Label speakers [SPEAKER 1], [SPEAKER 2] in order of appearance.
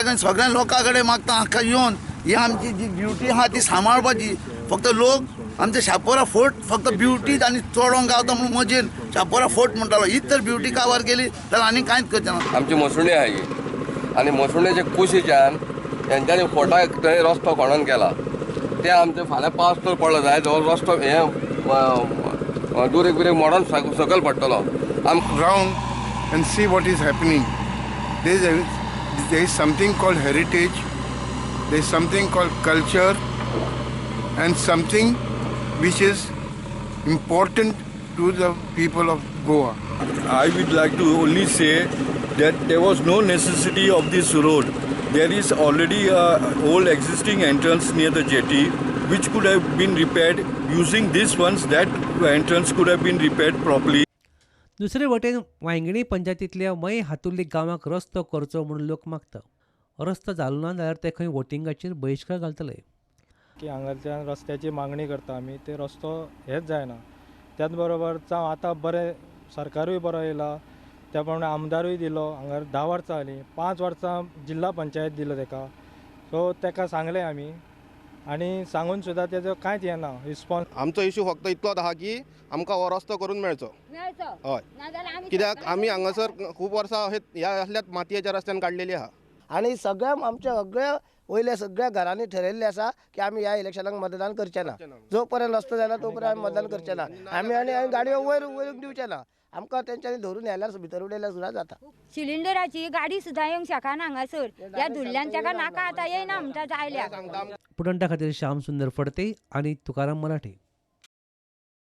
[SPEAKER 1] सगळ्या लोकांकडे मागता हाका येऊन ही आमची जी ब्युटी आहा ती सांबाळपाची. फक्त लोक आमचे शापोरा फोर्ट फक्त ब्युटीत आणि चोडोंक गावता म्हणून मजेन शापोरा फोर्ट म्हणटालो. हीच तर ब्युटी काबार केली तर आनी कांयच करचे ना.
[SPEAKER 2] आमची मसुणे आहे ही आणि मसुणेचे कुशीच्यान तेंच्यांनी फोटाक थंय रस्तो खणून केला. ते आमचे फाल्यां पावस तर पडलो जाय जवळ रस्तो हे दुरेक बिरेक मोडोन सकयल पडटलो.
[SPEAKER 3] Round and see what is happening. There is something called heritage, there is something called culture, and something which is important to the people of Goa.
[SPEAKER 4] I would like to only say that there was no necessity of this road. There is already a old existing entrance near the jetty which could have been repaired. Using this ones, that entrance could have been repaired properly.
[SPEAKER 5] दुसरे वटेन वांयगणी पंचायतींतल्या मय हातुर्ली गांवांक रस्तो करचो म्हणून लोक मागता. रस्तो जालो ना जाल्यार ते खंय वोटिंगाचेर बहिश्कार घालतले.
[SPEAKER 6] की हांगाच्यान रस्त्याची मागणी करता आमी. ते रस्तो हेच जायना. त्याच बरोबर जावं आतां बरें सरकारूय बरो येयला, त्या प्रमाणे आमदारूय दिलो. हांगा 10 वर्सां जालीं, 5 वर्सां जिल्हा पंचायत दिलो तेका. सो तेका सांगलें आमी आनी सांगून सुद्दां तेजो कांयच येना रिस्पॉन्स.
[SPEAKER 7] आमचो इशू फक्त इतलोच आहा की आमकां हो रस्तो करून मेळचो. हय, कित्याक आमी हांगासर खूब वर्सां ह्या असल्याच मातयेच्या रस्त्यान काडलेली आहा.
[SPEAKER 8] आणि आमच्या सगळ्या वयल्या सगळ्या घरांनी ठरयल्लें आसा की आमी ह्या इलेक्शनाक मतदान करचे ना. जो पर्यंत रस्तो जायना तो पर्यंत आमी मतदान करचे ना. आमी गाडयो वयर दिवचे ना. आमकां तेंच्यांनी धरून येल्यार भितर उडयल्यार सुद्दां जाता.
[SPEAKER 9] सिलिंडराची गाडी सुद्दां येवंक शकना हांगासर. ह्या धुल्ल्यान तेका नाका आतां येयना म्हणटा जायल्या.
[SPEAKER 5] पुटंटा खातीर श्याम सुंदर फडते आनी तुकाराम मराठे.